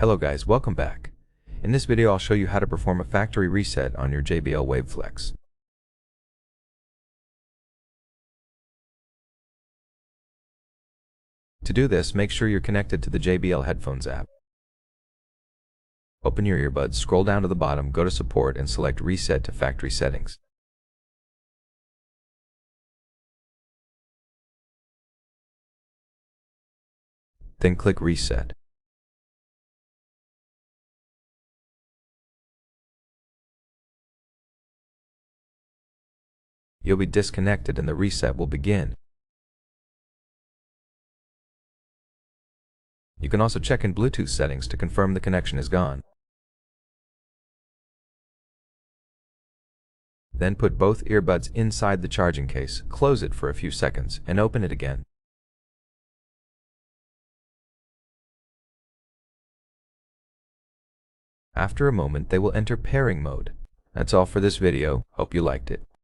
Hello guys, welcome back. In this video I'll show you how to perform a factory reset on your JBL WaveFlex. To do this, make sure you're connected to the JBL headphones app. Open your earbuds, scroll down to the bottom, go to Support and select Reset to Factory Settings. Then click Reset. You'll be disconnected and the reset will begin. You can also check in Bluetooth settings to confirm the connection is gone. Then put both earbuds inside the charging case, close it for a few seconds, and open it again. After a moment, they will enter pairing mode. That's all for this video. Hope you liked it.